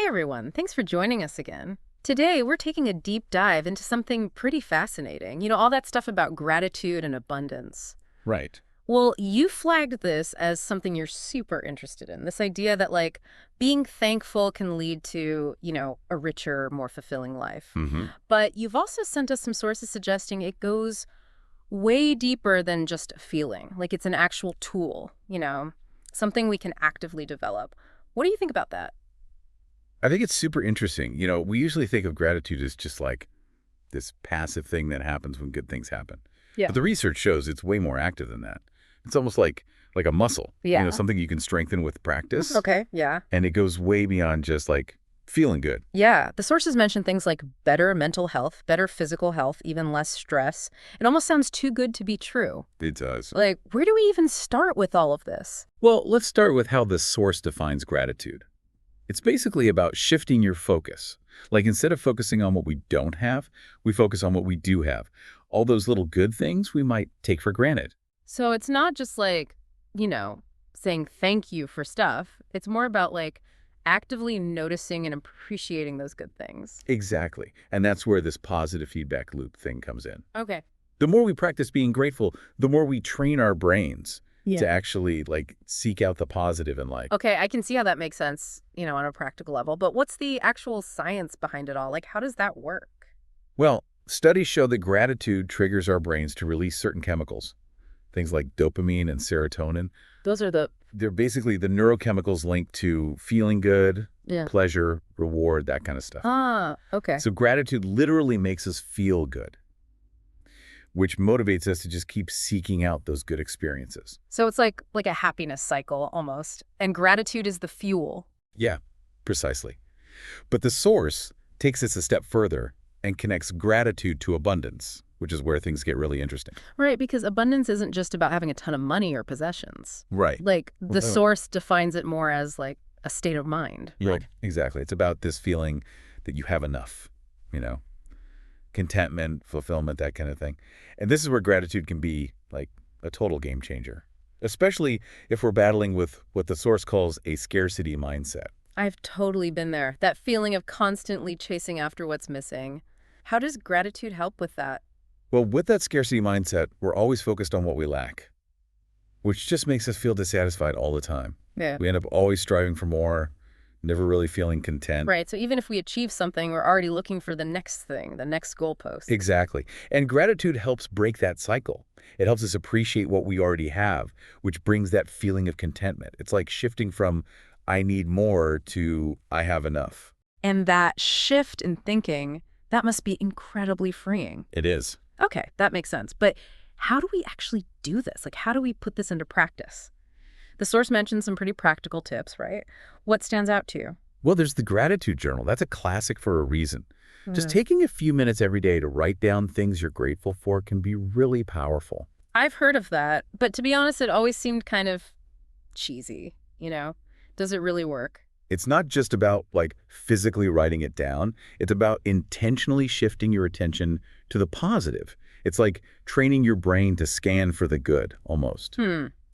Hey everyone, thanks for joining us again. Today, we're taking a deep dive into something pretty fascinating. All that stuff about gratitude and abundance. Right. Well, you flagged this as something you're super interested in. This idea that, being thankful can lead to, a richer, more fulfilling life. Hmm. But you've also sent us some sources suggesting it goes way deeper than just a feeling. Like it's an actual tool, something we can actively develop. What do you think about that? I think it's super interesting. We usually think of gratitude as just like this passive thing that happens when good things happen. Yeah. But the research shows it's way more active than that. It's almost like a muscle, Yeah. something you can strengthen with practice. Okay, yeah. And it goes way beyond just like feeling good. Yeah, the sources mention things like better mental health, better physical health, even less stress. It almost sounds too good to be true. It does. Like, where do we even start with all of this? Well, let's start with how the source defines gratitude. It's basically about shifting your focus. Like instead of focusing on what we don't have, we focus on what we do have. All those little good things we might take for granted. So it's not just saying thank you for stuff. It's more about actively noticing and appreciating those good things. Exactly. And that's where this positive feedback loop thing comes in. Okay. The more we practice being grateful, the more we train our brains Yeah. to actually seek out the positive in life. Okay, I can see how that makes sense, on a practical level. But what's the actual science behind it all? How does that work? Well, studies show that gratitude triggers our brains to release certain chemicals, things like dopamine and serotonin. Those are the They're basically the neurochemicals linked to feeling good, Yeah. pleasure, reward, that kind of stuff. Ah, okay. So gratitude literally makes us feel good, which motivates us to just keep seeking out those good experiences. So it's like a happiness cycle almost. And gratitude is the fuel. Yeah, precisely. But the source takes us a step further and connects gratitude to abundance, which is where things get really interesting. Right, because abundance isn't just about having a ton of money or possessions. Right. The source defines it more as a state of mind. Right. Exactly. It's about this feeling that you have enough, contentment, fulfillment, that kind of thing. And this is where gratitude can be like a total game changer, especially if we're battling with what the source calls a scarcity mindset. I've totally been there. That feeling of constantly chasing after what's missing. How does gratitude help with that? Well, with that scarcity mindset, we're always focused on what we lack, which just makes us feel dissatisfied all the time. Yeah. We end up always striving for more, never really feeling content. Right, so even if we achieve something, we're already looking for the next thing, the next goalpost. Exactly. And gratitude helps break that cycle. It helps us appreciate what we already have, which brings that feeling of contentment. It's like shifting from I need more to I have enough. And that shift in thinking, that must be incredibly freeing. It is. Okay, that makes sense. But how do we actually do this? How do we put this into practice? The source mentions some pretty practical tips, right? What stands out to you? Well, there's the gratitude journal. That's a classic for a reason. Just Mm. taking a few minutes every day to write down things you're grateful for can be really powerful. I've heard of that, but to be honest, it always seemed kind of cheesy. Does it really work? It's not just about physically writing it down. It's about intentionally shifting your attention to the positive. It's like training your brain to scan for the good, almost.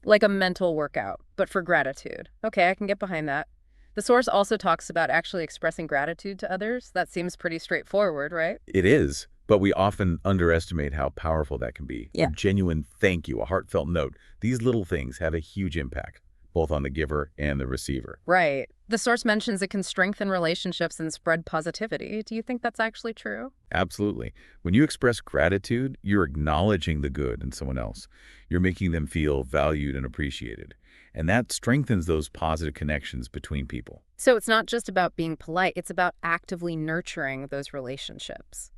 Like a mental workout, but for gratitude. Okay, I can get behind that. The source also talks about actually expressing gratitude to others. That seems pretty straightforward, right? It is, but we often underestimate how powerful that can be. Yeah. A genuine thank you, a heartfelt note. These little things have a huge impact, both on the giver and the receiver. Right. The source mentions it can strengthen relationships and spread positivity. Do you think that's actually true? Absolutely. When you express gratitude, you're acknowledging the good in someone else. You're making them feel valued and appreciated. And that strengthens those positive connections between people. So it's not just about being polite, it's about actively nurturing those relationships.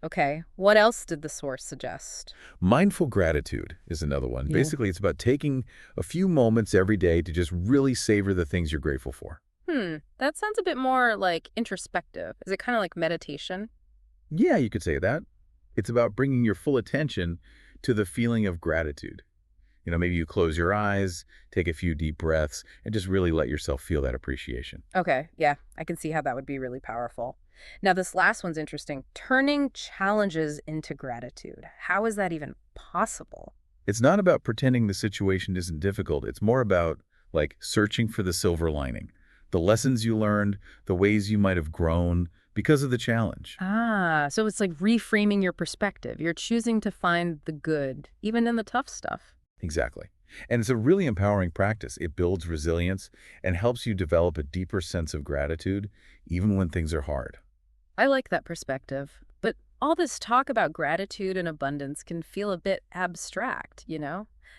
Okay, what else did the source suggest? Mindful gratitude is another one. Yeah. Basically, it's about taking a few moments every day to just really savor the things you're grateful for. That sounds a bit more introspective. Is it kind of like meditation? Yeah, you could say that. It's about bringing your full attention to the feeling of gratitude. Maybe you close your eyes, take a few deep breaths, and just really let yourself feel that appreciation. Okay, yeah, I can see how that would be really powerful. Now, this last one's interesting. Turning challenges into gratitude. How is that even possible? It's not about pretending the situation isn't difficult. It's more about searching for the silver lining, The lessons you learned, the ways you might have grown because of the challenge. Ah, so it's like reframing your perspective. You're choosing to find the good, even in the tough stuff. Exactly. And it's a really empowering practice. It builds resilience and helps you develop a deeper sense of gratitude, even when things are hard. I like that perspective. But all this talk about gratitude and abundance can feel a bit abstract?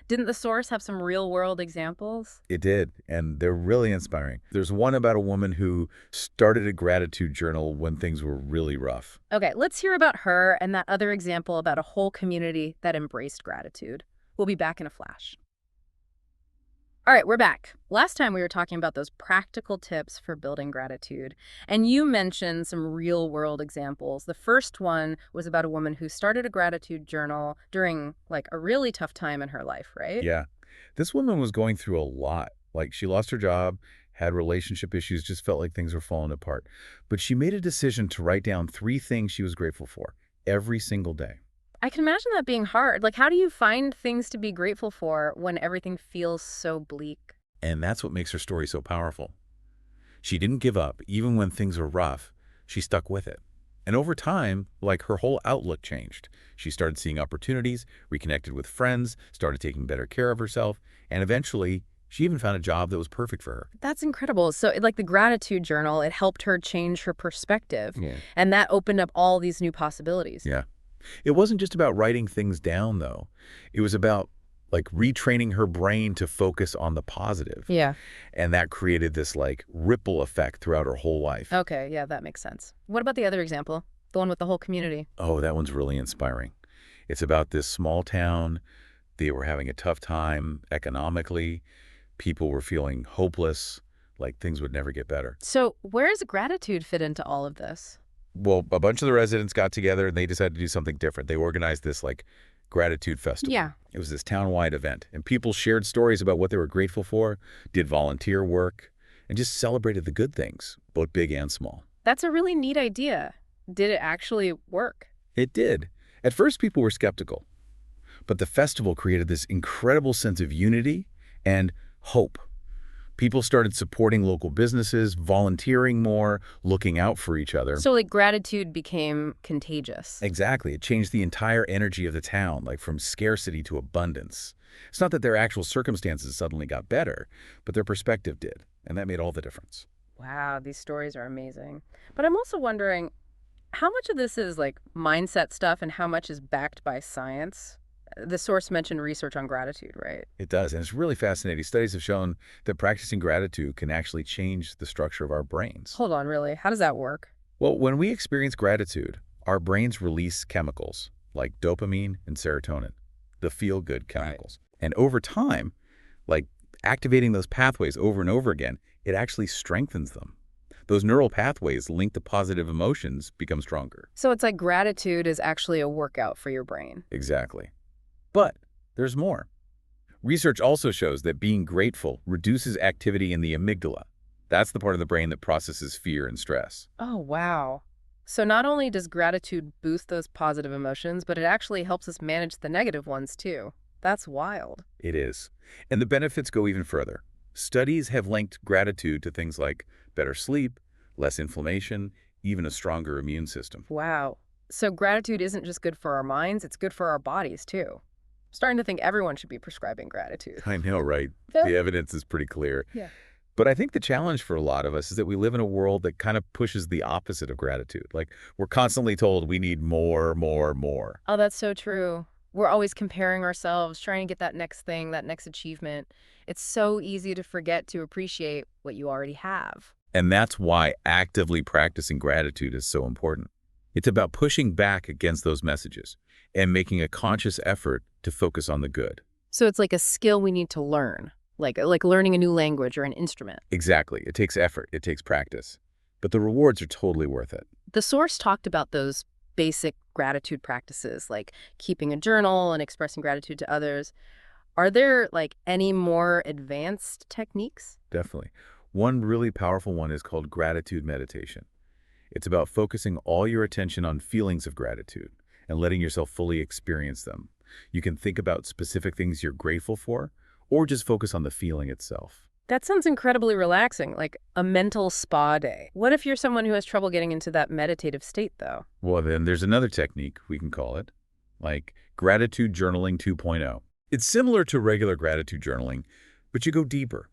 Didn't the source have some real-world examples? It did, and they're really inspiring. There's one about a woman who started a gratitude journal when things were really rough. Okay, let's hear about her and that other example about a whole community that embraced gratitude. We'll be back in a flash. All right, we're back. Last time we were talking about those practical tips for building gratitude, and you mentioned some real-world examples. The first one was about a woman who started a gratitude journal during like a really tough time in her life, right? Yeah. This woman was going through a lot. Like, she lost her job, had relationship issues, just felt like things were falling apart. But she made a decision to write down 3 things she was grateful for every single day. I can imagine that being hard. Like, how do you find things to be grateful for when everything feels so bleak? And that's what makes her story so powerful. She didn't give up, even when things were rough. She stuck with it. And over time, like, her whole outlook changed. She started seeing opportunities, reconnected with friends, started taking better care of herself, and eventually, she even found a job that was perfect for her. That's incredible. So, like the gratitude journal, it helped her change her perspective, Yeah. and that opened up all these new possibilities. Yeah. It wasn't just about writing things down, though. It was about, like, retraining her brain to focus on the positive. Yeah. And that created this, like, ripple effect throughout her whole life. Okay, yeah, that makes sense. What about the other example? The one with the whole community? Oh, that one's really inspiring. It's about this small town. They were having a tough time economically. People were feeling hopeless, like things would never get better. So, where does gratitude fit into all of this? Well, a bunch of the residents got together and they decided to do something different. They organized this, like, gratitude festival. Yeah. It was this town-wide event, and people shared stories about what they were grateful for, did volunteer work, and just celebrated the good things, both big and small. That's a really neat idea. Did it actually work? It did. At first, people were skeptical, but the festival created this incredible sense of unity and hope. People started supporting local businesses, volunteering more, looking out for each other. So, like, gratitude became contagious. Exactly. It changed the entire energy of the town, like from scarcity to abundance. It's not that their actual circumstances suddenly got better, but their perspective did, and that made all the difference. Wow, these stories are amazing. But I'm also wondering, how much of this is like mindset stuff and how much is backed by science? The source mentioned research on gratitude, right? It does, and it's really fascinating. Studies have shown that practicing gratitude can actually change the structure of our brains. Hold on, really? How does that work? Well, when we experience gratitude, our brains release chemicals like dopamine and serotonin, the feel-good chemicals. And over time, like activating those pathways over and over again, it actually strengthens them. Those neural pathways linked to positive emotions become stronger. So it's like gratitude is actually a workout for your brain. Exactly. But there's more. Research also shows that being grateful reduces activity in the amygdala. That's the part of the brain that processes fear and stress. Oh, wow. So not only does gratitude boost those positive emotions, but it actually helps us manage the negative ones too. That's wild. It is. And the benefits go even further. Studies have linked gratitude to things like better sleep, less inflammation, even a stronger immune system. Wow. So gratitude isn't just good for our minds, it's good for our bodies too. Starting to think everyone should be prescribing gratitude. I know, right? Yeah. The evidence is pretty clear. Yeah. But I think the challenge for a lot of us is that we live in a world that kind of pushes the opposite of gratitude. Like, we're constantly told we need more, more, more. Oh, that's so true. We're always comparing ourselves, trying to get that next thing, that next achievement. It's so easy to forget to appreciate what you already have. And that's why actively practicing gratitude is so important. It's about pushing back against those messages and making a conscious effort to focus on the good. So it's like a skill we need to learn, like learning a new language or an instrument. Exactly. It takes effort. It takes practice. But the rewards are totally worth it. The source talked about those basic gratitude practices, like keeping a journal and expressing gratitude to others. Are there like any more advanced techniques? Definitely. One really powerful one is called gratitude meditation. It's about focusing all your attention on feelings of gratitude and letting yourself fully experience them. You can think about specific things you're grateful for, or just focus on the feeling itself. That sounds incredibly relaxing, like a mental spa day. What if you're someone who has trouble getting into that meditative state, though? Well, then there's another technique, we can call it, like gratitude journaling 2.0. It's similar to regular gratitude journaling, but you go deeper.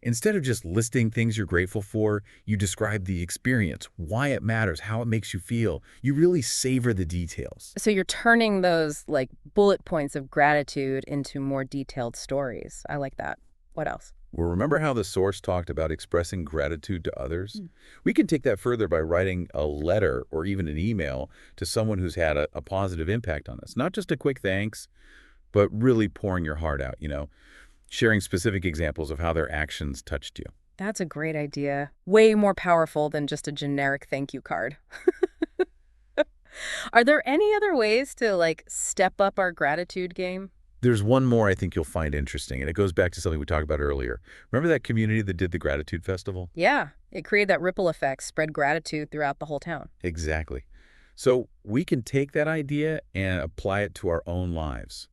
Instead of just listing things you're grateful for, you describe the experience, why it matters, how it makes you feel. You really savor the details. So you're turning those, like, bullet points of gratitude into more detailed stories. I like that. What else? Well, remember how the source talked about expressing gratitude to others? Mm. We can take that further by writing a letter or even an email to someone who's had a positive impact on us. Not just a quick thanks, but really pouring your heart out, sharing specific examples of how their actions touched you. That's a great idea. Way more powerful than just a generic thank you card. Are there any other ways to, like, step up our gratitude game? There's one more I think you'll find interesting, and it goes back to something we talked about earlier. Remember that community that did the Gratitude Festival? Yeah, it created that ripple effect, spread gratitude throughout the whole town. Exactly. So we can take that idea and apply it to our own lives.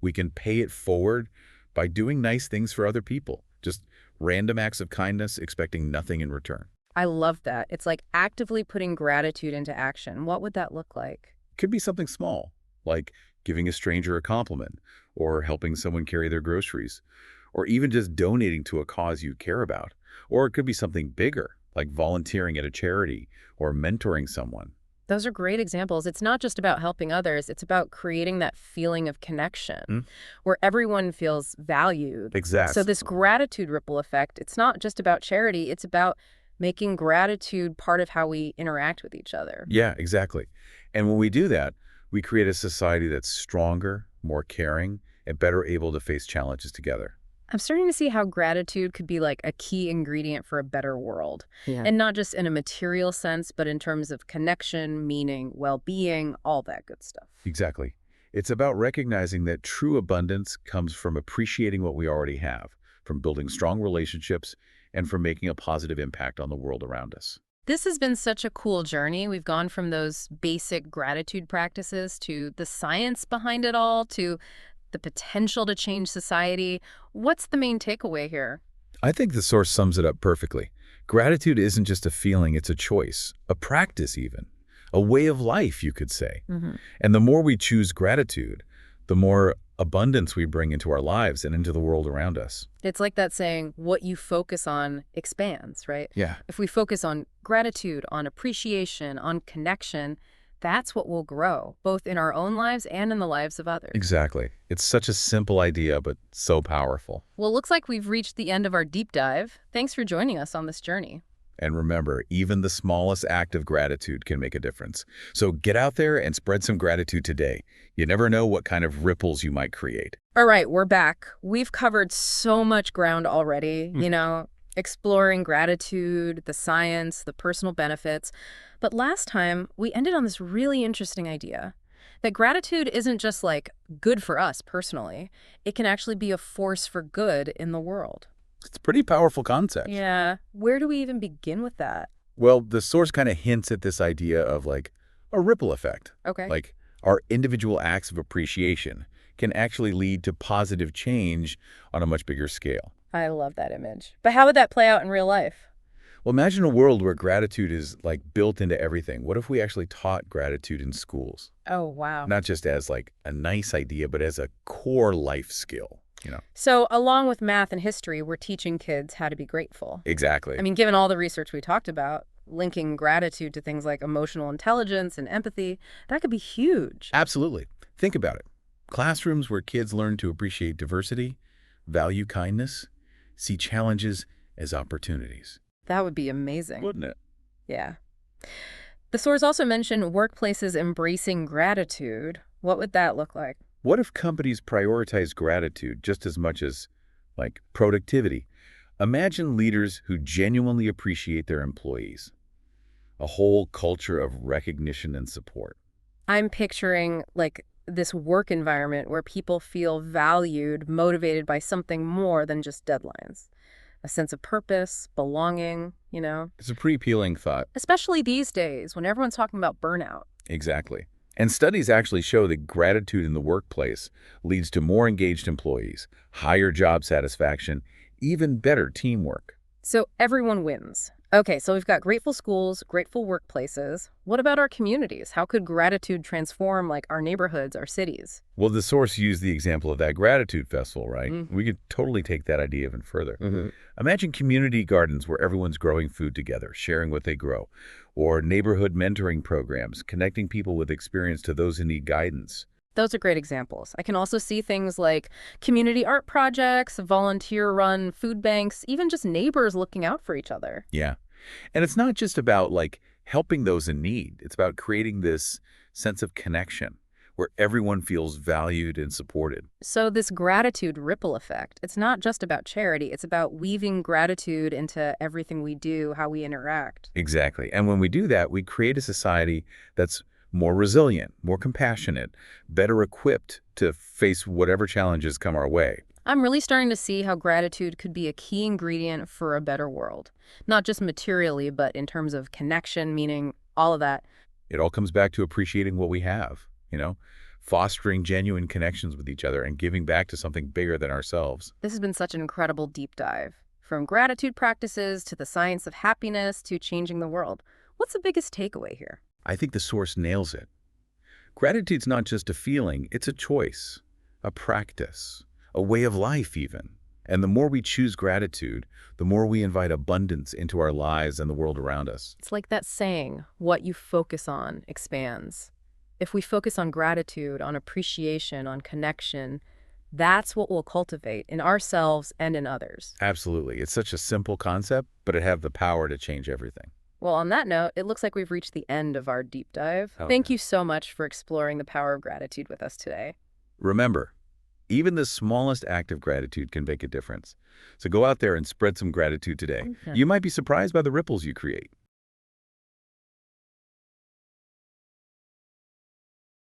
We can pay it forward by doing nice things for other people, just random acts of kindness, expecting nothing in return. I love that. It's like actively putting gratitude into action. What would that look like? Could be something small, like giving a stranger a compliment, or helping someone carry their groceries, or even just donating to a cause you care about. Or it could be something bigger, like volunteering at a charity or mentoring someone. Those are great examples. It's not just about helping others, it's about creating that feeling of Hmm? connection where everyone feels valued. So Exactly. this gratitude ripple effect, it's not just about charity, it's about making gratitude part of how we interact with each other. Yeah, exactly. And when we do that, we create a society that's stronger, more caring, and better able to face challenges together. I'm starting to see how gratitude could be like a key ingredient for a better world. Yeah. And not just in a material sense, but in terms of connection, meaning, well-being, all that good stuff. Exactly. It's about recognizing that true abundance comes from appreciating what we already have, from building strong relationships, and from making a positive impact on the world around us. This has been such a cool journey. We've gone from those basic gratitude practices to the science behind it all to the potential to change society. What's the main takeaway here? I think the source sums it up perfectly. Gratitude isn't just a feeling, it's a choice, a practice even, a way of life, you could say. Hmm. And the more we choose gratitude, the more abundance we bring into our lives and into the world around us. It's like that saying, what you focus on expands, right? Yeah, If we focus on gratitude, on appreciation, on connection, that's what will grow, both in our own lives and in the lives of others. exactly. It's such a simple idea, but so powerful. Well, looks like we've reached the end of our deep dive. Thanks for joining us on this journey. And remember, even the smallest act of gratitude can make a difference. So get out there and spread some gratitude today. You never know what kind of ripples you might create. All right, we're back. We've covered so much ground already, exploring gratitude, the science, the personal benefits. But last time, we ended on this really interesting idea that gratitude isn't just like good for us personally, it can actually be a force for good in the world. It's a pretty powerful concept. Yeah. Where do we even begin with that? Well, the source kind of hints at this idea of like a ripple effect. Okay. Like our individual acts of appreciation can actually lead to positive change on a much bigger scale. I love that image. But how would that play out in real life? Well, imagine a world where gratitude is like built into everything. What if we actually taught gratitude in schools? Oh, wow. Not just as like a nice idea, but as a core life skill. So, along with math and history, we're teaching kids how to be grateful. Exactly. I mean, given all the research we talked about, linking gratitude to things like emotional intelligence and empathy, that could be huge. Absolutely. Think about it. Classrooms where kids learn to appreciate diversity, value kindness, see challenges as opportunities. That would be amazing. Wouldn't it? Yeah. The source also mentioned workplaces embracing gratitude. What would that look like? What if companies prioritize gratitude just as much as, like, productivity? Imagine leaders who genuinely appreciate their employees. A whole culture of recognition and support. I'm picturing like this work environment where people feel valued, motivated by something more than just deadlines. A sense of purpose, belonging. It's a pretty appealing thought. Especially these days when everyone's talking about burnout. Exactly. And studies actually show that gratitude in the workplace leads to more engaged employees, higher job satisfaction, even better teamwork. So everyone wins. Okay, so we've got grateful schools, grateful workplaces. What about our communities? How could gratitude transform like our neighborhoods, our cities? Well, the source used the example of that gratitude festival, right? Mm. We could totally take that idea even further. Hmm. Imagine community gardens where everyone's growing food together, sharing what they grow, or neighborhood mentoring programs, connecting people with experience to those who need guidance. Those are great examples. I can also see things like community art projects, volunteer-run food banks, even just neighbors looking out for each other. Yeah. And it's not just about like helping those in need. It's about creating this sense of connection where everyone feels valued and supported. So this gratitude ripple effect, it's not just about charity, it's about weaving gratitude into everything we do, how we interact. Exactly. And when we do that, we create a society that's more resilient, more compassionate, better equipped to face whatever challenges come our way. I'm really starting to see how gratitude could be a key ingredient for a better world. Not just materially, but in terms of connection, meaning all of that. It all comes back to appreciating what we have, fostering genuine connections with each other and giving back to something bigger than ourselves. This has been such an incredible deep dive. From gratitude practices to the science of happiness to changing the world. What's the biggest takeaway here? I think the source nails it. Gratitude's not just a feeling, it's a choice, a practice, a way of life even. And the more we choose gratitude, the more we invite abundance into our lives and the world around us. It's like that saying, what you focus on expands. If we focus on gratitude, on appreciation, on connection, that's what we'll cultivate in ourselves and in others. Absolutely. It's such a simple concept, but it has the power to change everything. Well, on that note, it looks like we've reached the end of our deep dive. Oh, Thank yeah. you so much for exploring the power of gratitude with us today. Remember, even the smallest act of gratitude can make a difference. So go out there and spread some gratitude today. Yeah. You might be surprised by the ripples you create.